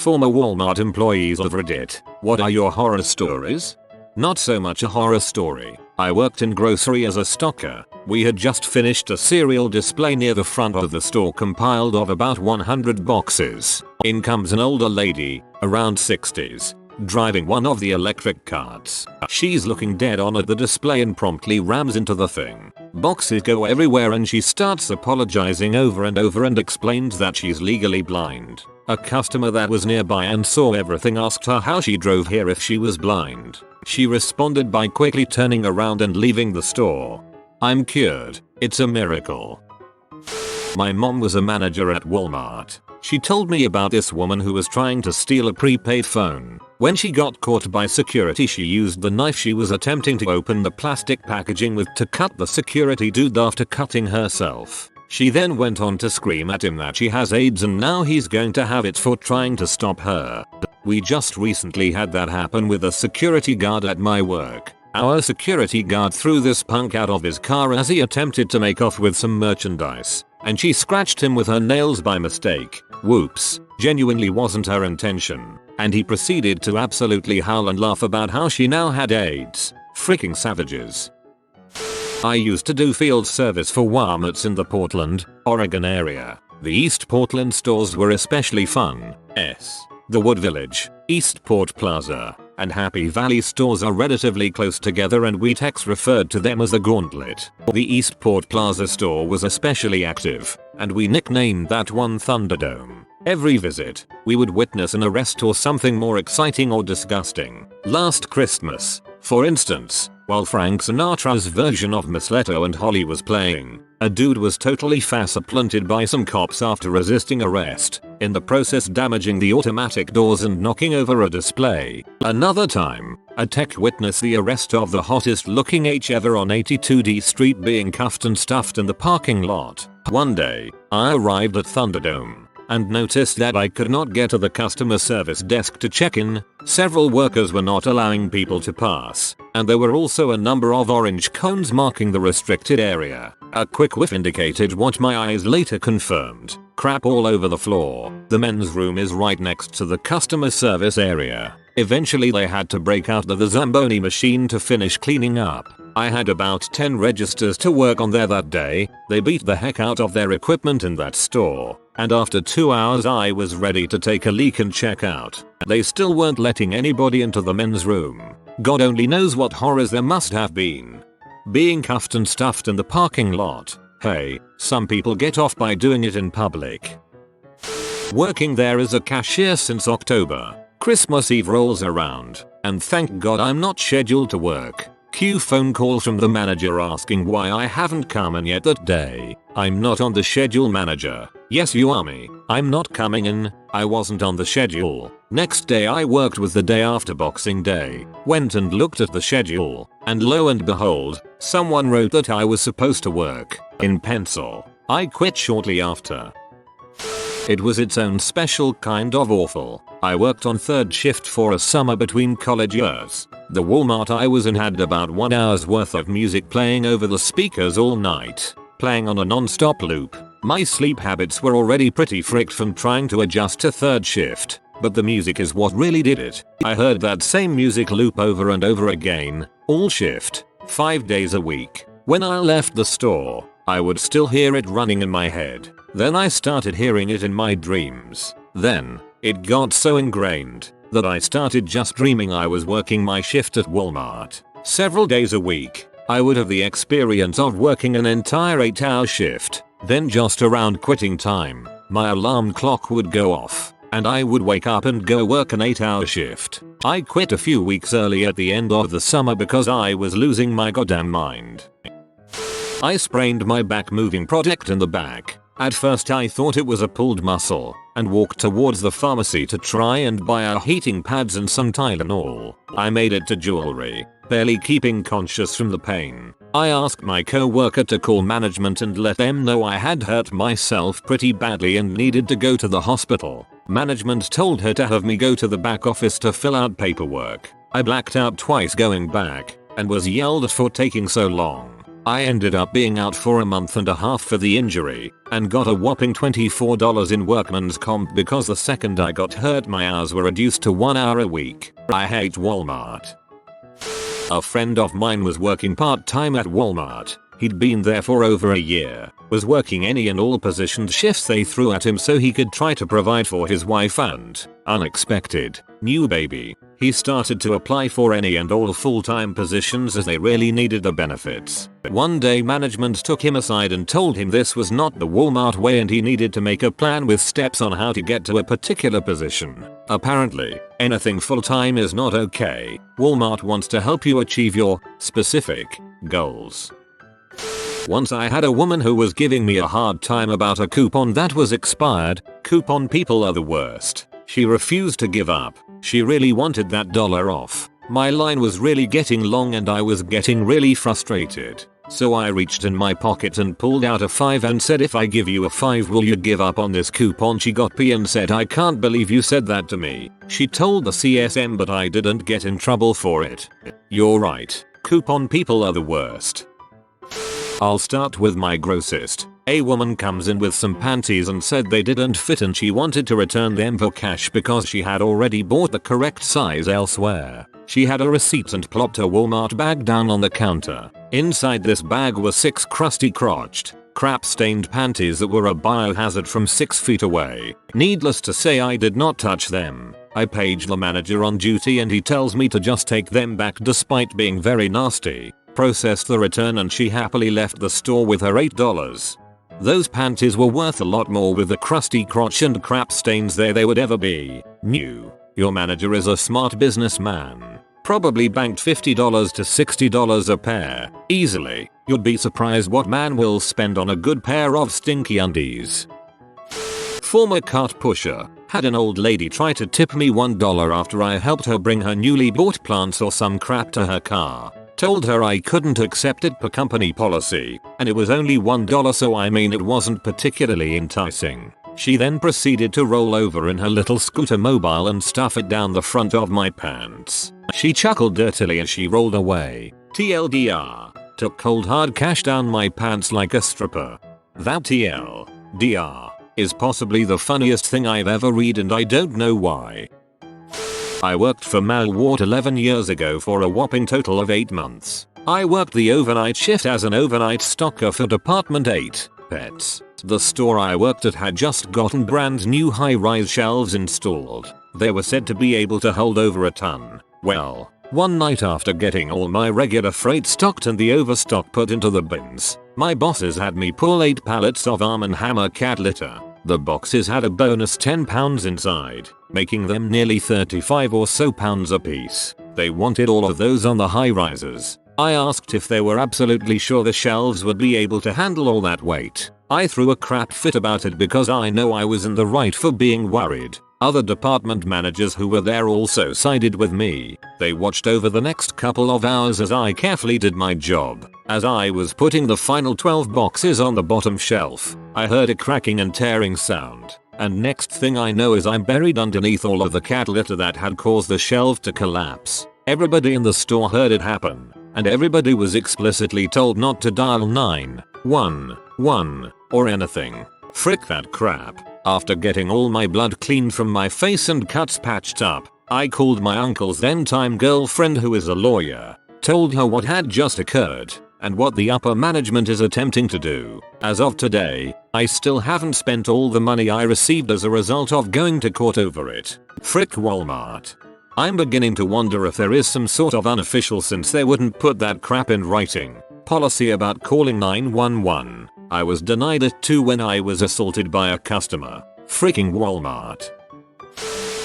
Former Walmart employees of Reddit, what are your horror stories? Not so much a horror story. I worked in grocery as a stocker. We had just finished a cereal display near the front of the store compiled of about 100 boxes. In comes an older lady, around 60s, driving one of the electric carts. She's looking dead on at the display and promptly rams into the thing. Boxes go everywhere and she starts apologizing over and over and explains that she's legally blind. A customer that was nearby and saw everything asked her how she drove here if she was blind. She responded by quickly turning around and leaving the store. I'm cured. It's a miracle. My mom was a manager at Walmart. She told me about this woman who was trying to steal a prepaid phone. When she got caught by security, she used the knife she was attempting to open the plastic packaging with to cut the security dude after cutting herself. She then went on to scream at him that she has AIDS and now he's going to have it for trying to stop her. We just recently had that happen with a security guard at my work. Our security guard threw this punk out of his car as he attempted to make off with some merchandise, and she scratched him with her nails by mistake. Whoops, genuinely wasn't her intention. And he proceeded to absolutely howl and laugh about how she now had AIDS. Freaking savages. I used to do field service for Walmarts in the Portland, Oregon area. The East Portland stores were especially fun. The Wood Village, Eastport Plaza, and Happy Valley stores are relatively close together and we techs referred to them as the Gauntlet. The Eastport Plaza store was especially active, and we nicknamed that one Thunderdome. Every visit, we would witness an arrest or something more exciting or disgusting. Last Christmas, for instance, while Frank Sinatra's version of Miss Leto and Holly was playing, a dude was totally face-planted by some cops after resisting arrest, in the process damaging the automatic doors and knocking over a display. Another time, a tech witnessed the arrest of the hottest looking H ever on 82D Street being cuffed and stuffed in the parking lot. One day, I arrived at Thunderdome and noticed that I could not get to the customer service desk to check in. Several workers were not allowing people to pass, and there were also a number of orange cones marking the restricted area. A quick whiff indicated what my eyes later confirmed. Crap all over the floor. The men's room is right next to the customer service area. Eventually they had to break out the Zamboni machine to finish cleaning up. I had about 10 registers to work on there that day. They beat the heck out of their equipment in that store. And after 2 hours I was ready to take a leak and check out. They still weren't letting anybody into the men's room. God only knows what horrors there must have been. Being cuffed and stuffed in the parking lot. Hey, some people get off by doing it in public. Working there as a cashier since October. Christmas Eve rolls around, and thank God I'm not scheduled to work. Cue phone call from the manager asking why I haven't come in yet that day. I'm not on the schedule, manager. Yes, you are me. I'm not coming in. I wasn't on the schedule. Next day I worked was the day after Boxing Day. Went and looked at the schedule, and lo and behold, someone wrote that I was supposed to work, in pencil. I quit shortly after. It was its own special kind of awful. I worked on third shift for a summer between college years. The Walmart I was in had about 1 hour's worth of music playing over the speakers all night, playing on a non-stop loop. My sleep habits were already pretty fricked from trying to adjust to third shift, but the music is what really did it. I heard that same music loop over and over again, all shift, 5 days a week. When I left the store, I would still hear it running in my head. Then I started hearing it in my dreams. Then, it got so ingrained that I started just dreaming I was working my shift at Walmart. Several days a week, I would have the experience of working an entire 8-hour shift. Then just around quitting time, my alarm clock would go off, and I would wake up and go work an 8-hour shift. I quit a few weeks early at the end of the summer because I was losing my goddamn mind. I sprained my back moving product in the back. At first I thought it was a pulled muscle, and walked towards the pharmacy to try and buy our heating pads and some Tylenol. I made it to jewelry, barely keeping conscious from the pain. I asked my co-worker to call management and let them know I had hurt myself pretty badly and needed to go to the hospital. Management told her to have me go to the back office to fill out paperwork. I blacked out twice going back, and was yelled at for taking so long. I ended up being out for a month and a half for the injury and got a whopping $24 in workman's comp because the second I got hurt my hours were reduced to 1 hour a week. I hate Walmart. A friend of mine was working part-time at Walmart. He'd been there for over a year, was working any and all positioned shifts they threw at him so he could try to provide for his wife and, unexpected, new baby. He started to apply for any and all full-time positions as they really needed the benefits. One day management took him aside and told him this was not the Walmart way and he needed to make a plan with steps on how to get to a particular position. Apparently, anything full-time is not okay. Walmart wants to help you achieve your specific goals. Once I had a woman who was giving me a hard time about a coupon that was expired. Coupon people are the worst. She refused to give up. She really wanted that dollar off. My line was really getting long and I was getting really frustrated. So I reached in my pocket and pulled out a $5 and said, if I give you a $5 will you give up on this coupon? She got pissed and said, I can't believe you said that to me. She told the CSM but I didn't get in trouble for it. You're right. Coupon people are the worst. I'll start with my grossest. A woman comes in with some panties and said they didn't fit and she wanted to return them for cash because she had already bought the correct size elsewhere. She had a receipt and plopped a Walmart bag down on the counter. Inside this bag were 6 crusty crotched, crap-stained panties that were a biohazard from 6 feet away. Needless to say I did not touch them. I paged the manager on duty and he tells me to just take them back despite being very nasty. Processed the return and she happily left the store with her $8. Those panties were worth a lot more with the crusty crotch and crap stains there they would ever be new. Your manager is a smart businessman. Probably banked $50 to $60 a pair. Easily. You'd be surprised what man will spend on a good pair of stinky undies. Former cart pusher. Had an old lady try to tip me $1 after I helped her bring her newly bought plants or some crap to her car. Told her I couldn't accept it per company policy, and it was only $1 so I mean it wasn't particularly enticing. She then proceeded to roll over in her little scooter mobile and stuff it down the front of my pants. She chuckled dirtily as she rolled away. TLDR. Took cold hard cash down my pants like a stripper. That TLDR is possibly the funniest thing I've ever read and I don't know why. I worked for Malwart 11 years ago for a whopping total of 8 months. I worked the overnight shift as an overnight stocker for Department 8, Pets. The store I worked at had just gotten brand new high-rise shelves installed. They were said to be able to hold over a ton. Well, one night after getting all my regular freight stocked and the overstock put into the bins, my bosses had me pull 8 pallets of Arm & Hammer cat litter. The boxes had a bonus 10 pounds inside, making them nearly 35 or so pounds a piece. They wanted all of those on the high-rises. I asked if they were absolutely sure the shelves would be able to handle all that weight. I threw a crap fit about it because I know I was in the right for being worried. Other department managers who were there also sided with me. They watched over the next couple of hours as I carefully did my job. As I was putting the final 12 boxes on the bottom shelf, I heard a cracking and tearing sound. And next thing I know is I'm buried underneath all of the cat litter that had caused the shelf to collapse. Everybody in the store heard it happen, and everybody was explicitly told not to dial 911 or anything. Frick that crap. After getting all my blood cleaned from my face and cuts patched up, I called my uncle's then-time girlfriend who is a lawyer, told her what had just occurred, and what the upper management is attempting to do. As of today, I still haven't spent all the money I received as a result of going to court over it. Frick Walmart. I'm beginning to wonder if there is some sort of unofficial, since they wouldn't put that crap in writing, policy about calling 911. I was denied it too when I was assaulted by a customer. Freaking Walmart.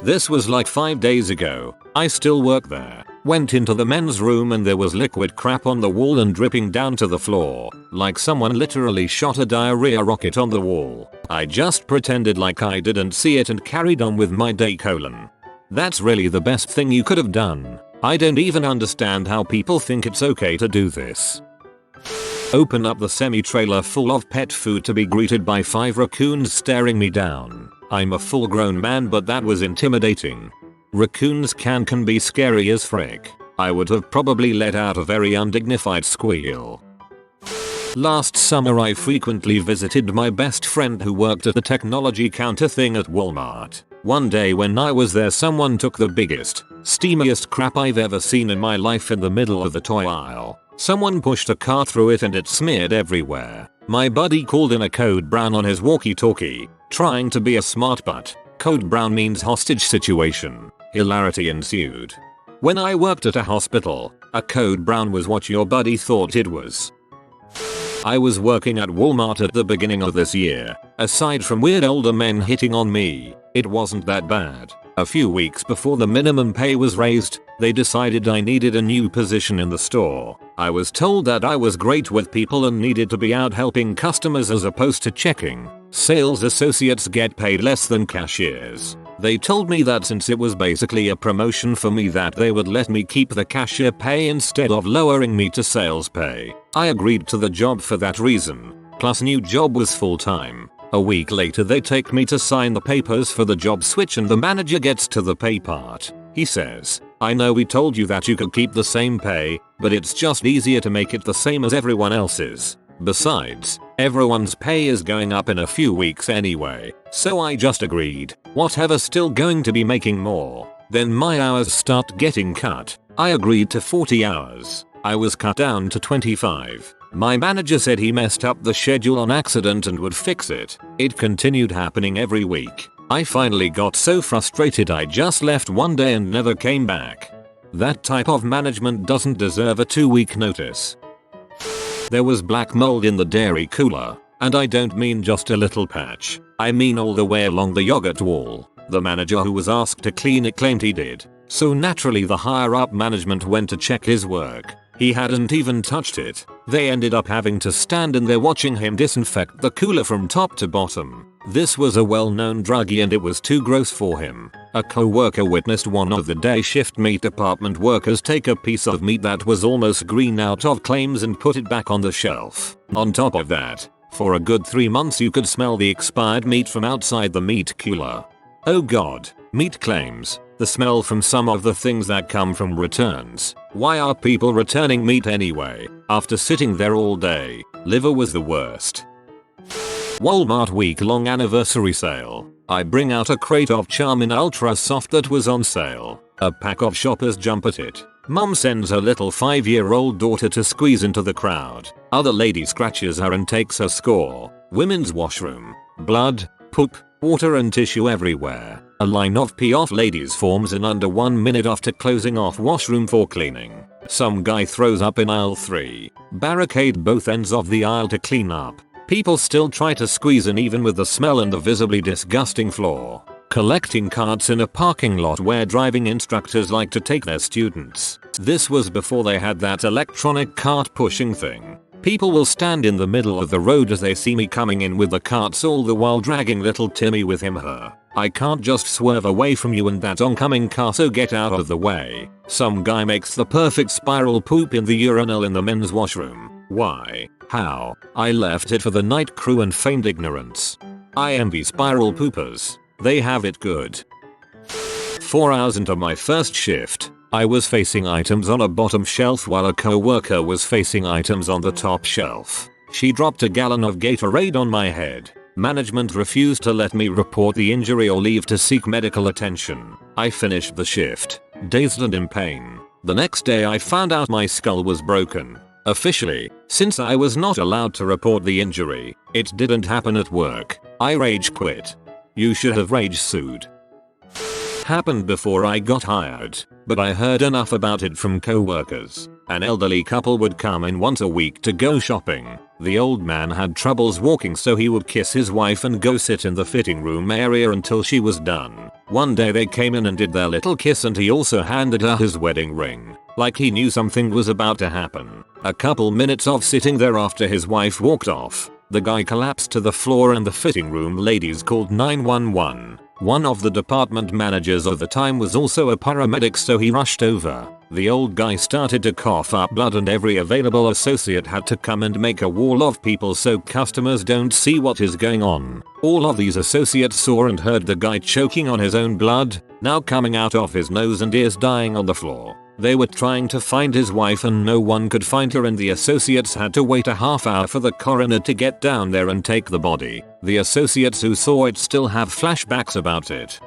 This was like 5 days ago. I still work there. Went into the men's room and there was liquid crap on the wall and dripping down to the floor. Like someone literally shot a diarrhea rocket on the wall. I just pretended like I didn't see it and carried on with my day. That's really the best thing you could have done. I don't even understand how people think it's okay to do this. Open up the semi-trailer full of pet food to be greeted by 5 raccoons staring me down. I'm a full-grown man, but that was intimidating. Raccoons can be scary as frick. I would have probably let out a very undignified squeal. Last summer I frequently visited my best friend who worked at the technology counter thing at Walmart. One day when I was there, someone took the biggest, steamiest crap I've ever seen in my life in the middle of the toy aisle. Someone pushed a car through it and it smeared everywhere. My buddy called in a code brown on his walkie-talkie, trying to be a smart butt. Code brown means hostage situation. Hilarity ensued. When I worked at a hospital, a code brown was what your buddy thought it was. I was working at Walmart at the beginning of this year. Aside from weird older men hitting on me, it wasn't that bad. A few weeks before the minimum pay was raised, they decided I needed a new position in the store. I was told that I was great with people and needed to be out helping customers as opposed to checking. Sales associates get paid less than cashiers. They told me that since it was basically a promotion for me that they would let me keep the cashier pay instead of lowering me to sales pay. I agreed to the job for that reason. Plus new job was full time. A week later they take me to sign the papers for the job switch and the manager gets to the pay part. He says, "I know we told you that you could keep the same pay, but it's just easier to make it the same as everyone else's. Besides, everyone's pay is going up in a few weeks anyway, so I just agreed. Whatever's still going to be making more. Then my hours start getting cut. I agreed to 40 hours. I was cut down to 25. My manager said he messed up the schedule on accident and would fix it. It continued happening every week. I finally got so frustrated I just left one day and never came back. That type of management doesn't deserve a 2-week notice." There was black mold in the dairy cooler, and I don't mean just a little patch. I mean all the way along the yogurt wall. The manager who was asked to clean it claimed he did, so naturally the higher up management went to check his work. He hadn't even touched it. They ended up having to stand in there watching him disinfect the cooler from top to bottom. This was a well-known druggie and it was too gross for him. A co-worker witnessed one of the day shift meat department workers take a piece of meat that was almost green out of claims and put it back on the shelf. On top of that, for a good 3 months you could smell the expired meat from outside the meat cooler. Oh god, meat claims. The smell from some of the things that come from returns. Why are people returning meat anyway? After sitting there all day, liver was the worst. Walmart week-long anniversary sale. I bring out a crate of Charmin Ultra Soft that was on sale. A pack of shoppers jump at it. Mum sends her little 5-year-old daughter to squeeze into the crowd. Other lady scratches her and takes her score. Women's washroom. Blood, poop, water and tissue everywhere. A line of pee-off ladies forms in under 1 minute after closing off washroom for cleaning. Some guy throws up in aisle 3. Barricade both ends of the aisle to clean up. People still try to squeeze in even with the smell and the visibly disgusting floor. Collecting carts in a parking lot where driving instructors like to take their students. This was before they had that electronic cart pushing thing. People will stand in the middle of the road as they see me coming in with the carts, all the while dragging little Timmy with him/her. I can't just swerve away from you and that oncoming car, so get out of the way. Some guy makes the perfect spiral poop in the urinal in the men's washroom. Why? How? I left it for the night crew and feigned ignorance. I envy spiral poopers. They have it good. 4 hours into my first shift, I was facing items on a bottom shelf while a co-worker was facing items on the top shelf. She dropped a gallon of Gatorade on my head. Management refused to let me report the injury or leave to seek medical attention. I finished the shift, dazed and in pain. The next day I found out my skull was broken. Officially, since I was not allowed to report the injury, it didn't happen at work. I rage quit. You should have rage sued. Happened before I got hired, but I heard enough about it from co-workers. An elderly couple would come in once a week to go shopping. The old man had troubles walking, so he would kiss his wife and go sit in the fitting room area until she was done. One day they came in and did their little kiss and he also handed her his wedding ring, like he knew something was about to happen. A couple minutes of sitting there after his wife walked off, the guy collapsed to the floor and the fitting room ladies called 911. One of the department managers of the time was also a paramedic, so he rushed over. The old guy started to cough up blood and every available associate had to come and make a wall of people so customers don't see what is going on. All of these associates saw and heard the guy choking on his own blood, now coming out of his nose and ears, dying on the floor. They were trying to find his wife and no one could find her, and the associates had to wait a half hour for the coroner to get down there and take the body. The associates who saw it still have flashbacks about it.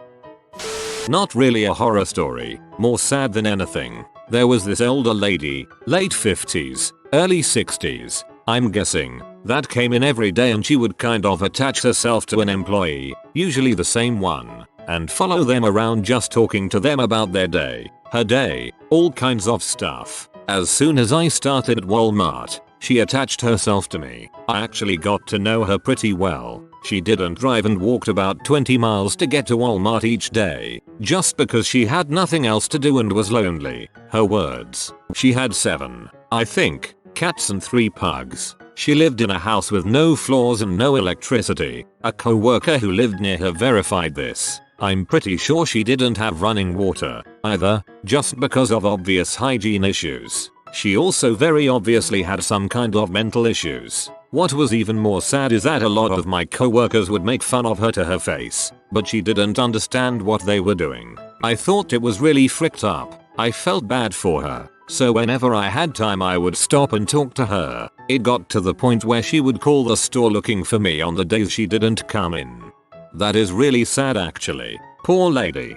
Not really a horror story, more sad than anything. There was this older lady, late 50s, early 60s, I'm guessing, that came in every day and she would kind of attach herself to an employee, usually the same one, and follow them around just talking to them about their day, her day, all kinds of stuff. As soon as I started at Walmart, she attached herself to me. I actually got to know her pretty well. She didn't drive and walked about 20 miles to get to Walmart each day, just because she had nothing else to do and was lonely. Her words. She had 7, I think, cats and 3 pugs. She lived in a house with no floors and no electricity. A co-worker who lived near her verified this. I'm pretty sure she didn't have running water either, just because of obvious hygiene issues. She also very obviously had some kind of mental issues. What was even more sad is that a lot of my co-workers would make fun of her to her face, but she didn't understand what they were doing. I thought it was really fricked up. I felt bad for her, so whenever I had time I would stop and talk to her. It got to the point where she would call the store looking for me on the days she didn't come in. That is really sad actually. Poor lady.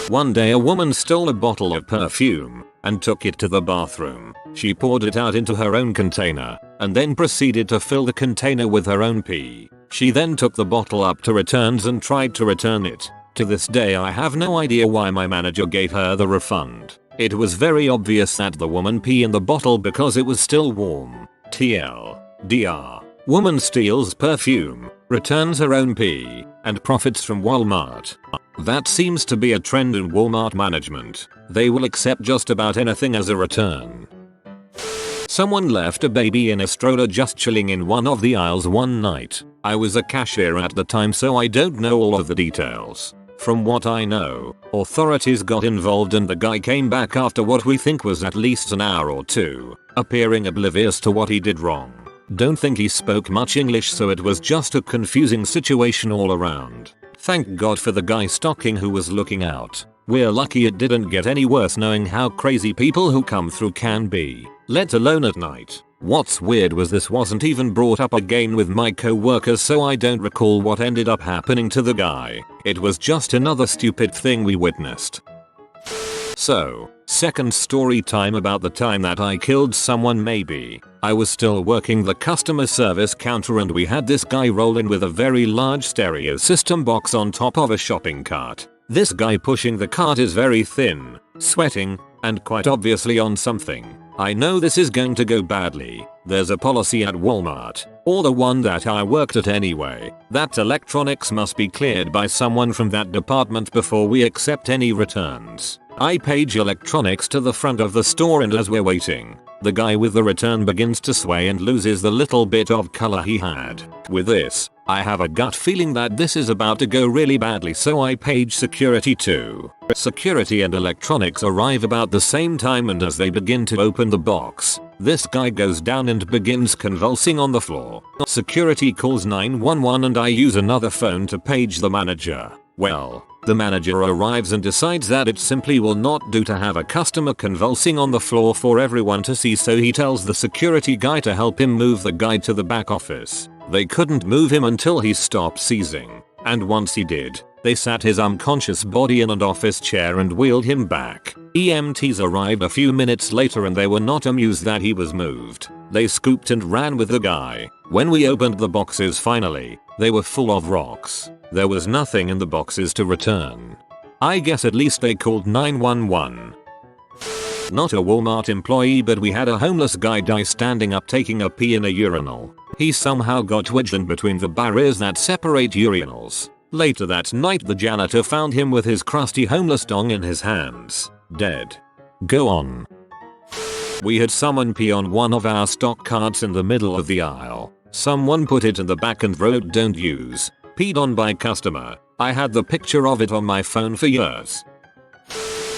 One day a woman stole a bottle of perfume and took it to the bathroom. She poured it out into her own container and then proceeded to fill the container with her own pee. She then took the bottle up to returns and tried to return it. To this day I have no idea why my manager gave her the refund. It was very obvious that the woman pee in the bottle because it was still warm. TLDR. Woman steals perfume, returns her own pee, and profits from Walmart. That seems to be a trend in Walmart management. They will accept just about anything as a return. Someone left a baby in a stroller just chilling in one of the aisles one night. I was a cashier at the time, so I don't know all of the details. From what I know, authorities got involved and the guy came back after what we think was at least an hour or two, appearing oblivious to what he did wrong. Don't think he spoke much English, so it was just a confusing situation all around. Thank God for the guy stocking who was looking out. We're lucky it didn't get any worse, knowing how crazy people who come through can be, let alone at night. What's weird was this wasn't even brought up again with my co-workers, so I don't recall what ended up happening to the guy. It was just another stupid thing we witnessed. So, second story time about the time that I killed someone maybe. I was still working the customer service counter and we had this guy roll in with a very large stereo system box on top of a shopping cart. This guy pushing the cart is very thin, sweating, and quite obviously on something. I know this is going to go badly. There's a policy at Walmart, or the one that I worked at anyway, that electronics must be cleared by someone from that department before we accept any returns. I page electronics to the front of the store, and as we're waiting, the guy with the return begins to sway and loses the little bit of color he had. With this, I have a gut feeling that this is about to go really badly, so I page security too. Security and electronics arrive about the same time, and as they begin to open the box, this guy goes down and begins convulsing on the floor. Security calls 911 and I use another phone to page the manager. Well, the manager arrives and decides that it simply will not do to have a customer convulsing on the floor for everyone to see, so he tells the security guy to help him move the guy to the back office. They couldn't move him until he stopped seizing, and once he did, they sat his unconscious body in an office chair and wheeled him back. EMTs arrived a few minutes later and they were not amused that he was moved. They scooped and ran with the guy. When we opened the boxes finally, they were full of rocks. There was nothing in the boxes to return. I guess at least they called 911. Not a Walmart employee, but we had a homeless guy die standing up taking a pee in a urinal. He somehow got wedged in between the barriers that separate urinals. Later that night the janitor found him with his crusty homeless dong in his hands, dead. Go on. We had someone pee on one of our stock carts in the middle of the aisle. Someone put it in the back and wrote "Don't use. Peed on by customer." I had the picture of it on my phone for years.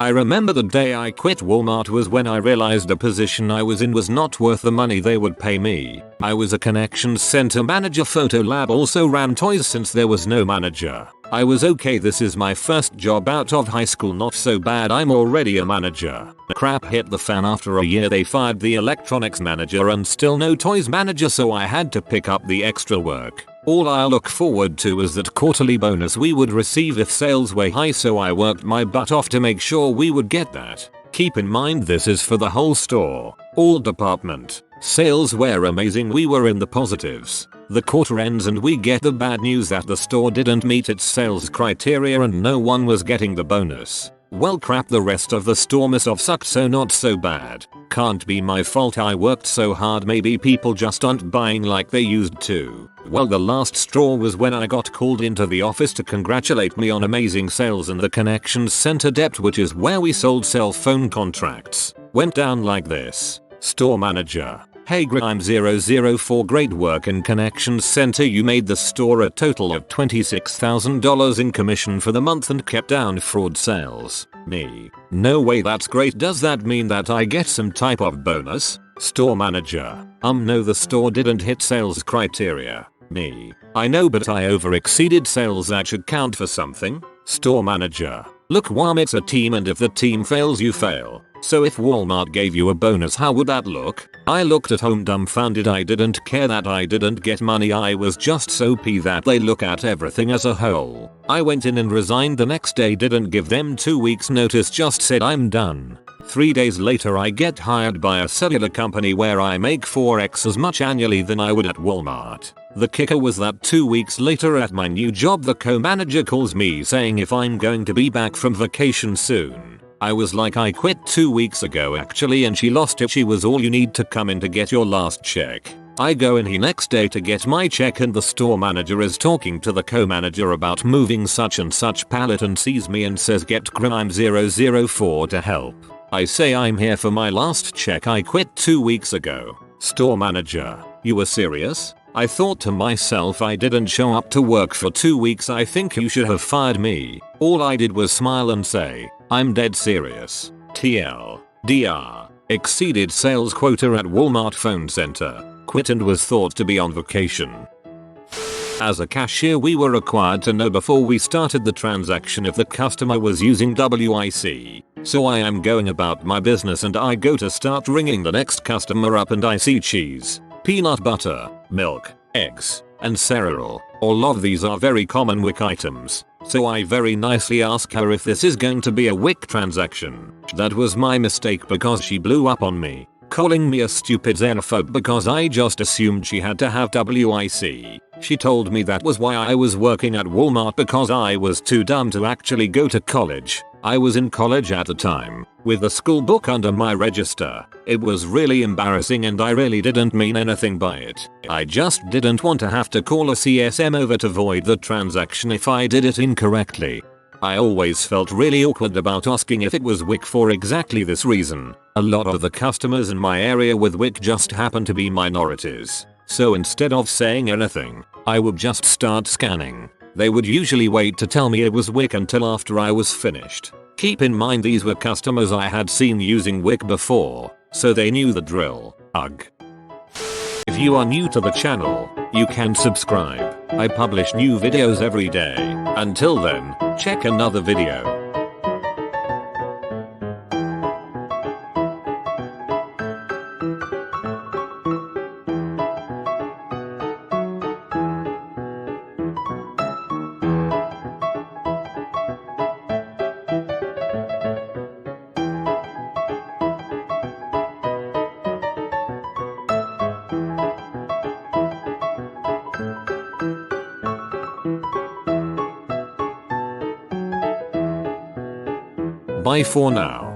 I remember the day I quit Walmart was when I realized the position I was in was not worth the money they would pay me. I was a connections center manager. Photo lab also ran toys since there was no manager. I was okay, this is my first job out of high school, not so bad, I'm already a manager. Crap hit the fan after a year, they fired the electronics manager and still no toys manager, so I had to pick up the extra work. All I look forward to is that quarterly bonus we would receive if sales were high, so I worked my butt off to make sure we would get that. Keep in mind this is for the whole store, all department. Sales were amazing, we were in the positives. The quarter ends and we get the bad news that the store didn't meet its sales criteria and no one was getting the bonus. Well crap, the rest of the store must have sucked, so not so bad. Can't be my fault, I worked so hard, maybe people just aren't buying like they used to. Well, the last straw was when I got called into the office to congratulate me on amazing sales, and the connections center debt, which is where we sold cell phone contracts, went down like this. Store manager: hey Grime 004, great work in connections center, you made the store a total of $26,000 in commission for the month and kept down fraud sales. Me: no way, that's great, does that mean that I get some type of bonus? Store manager: no, the store didn't hit sales criteria. Me: I know, but I over exceeded sales, that should count for something. Store manager: look, Walmart's a team and if the team fails you fail. So if Walmart gave you a bonus, how would that look? I looked at home dumbfounded, I didn't care that I didn't get money, I was just so pissed that they look at everything as a whole. I went in and resigned the next day, didn't give them 2 weeks notice, just said I'm done. 3 days later I get hired by a cellular company where I make 4x as much annually than I would at Walmart. The kicker was that 2 weeks later at my new job the co-manager calls me saying if I'm going to be back from vacation soon. I was like, I quit 2 weeks ago actually, and she lost it. She was, all you need to come in to get your last check. I go in the next day to get my check and the store manager is talking to the co-manager about moving such and such pallet and sees me and says, get Grime 004 to help. I say, I'm here for my last check, I quit 2 weeks ago. Store manager: you were serious? I thought to myself, I didn't show up to work for 2 weeks, I think you should have fired me. All I did was smile and say, I'm dead serious. TLDR: exceeded sales quota at Walmart phone center. Quit and was thought to be on vacation. As a cashier we were required to know before we started the transaction if the customer was using WIC. So I am going about my business and I go to start ringing the next customer up and I see cheese, peanut butter, milk, eggs, and cereal. All of these are very common WIC items. So I very nicely ask her if this is going to be a WIC transaction. That was my mistake because she blew up on me, calling me a stupid xenophobe because I just assumed she had to have WIC. She told me that was why I was working at Walmart, because I was too dumb to actually go to college. I was in college at the time, with the school book under my register. It was really embarrassing and I really didn't mean anything by it. I just didn't want to have to call a CSM over to void the transaction if I did it incorrectly. I always felt really awkward about asking if it was WIC for exactly this reason. A lot of the customers in my area with WIC just happen to be minorities. So instead of saying anything, I would just start scanning. They would usually wait to tell me it was WIC until after I was finished. Keep in mind these were customers I had seen using WIC before, so they knew the drill. Ugh. If you are new to the channel, you can subscribe. I publish new videos every day. Until then, check another video. Bye for now.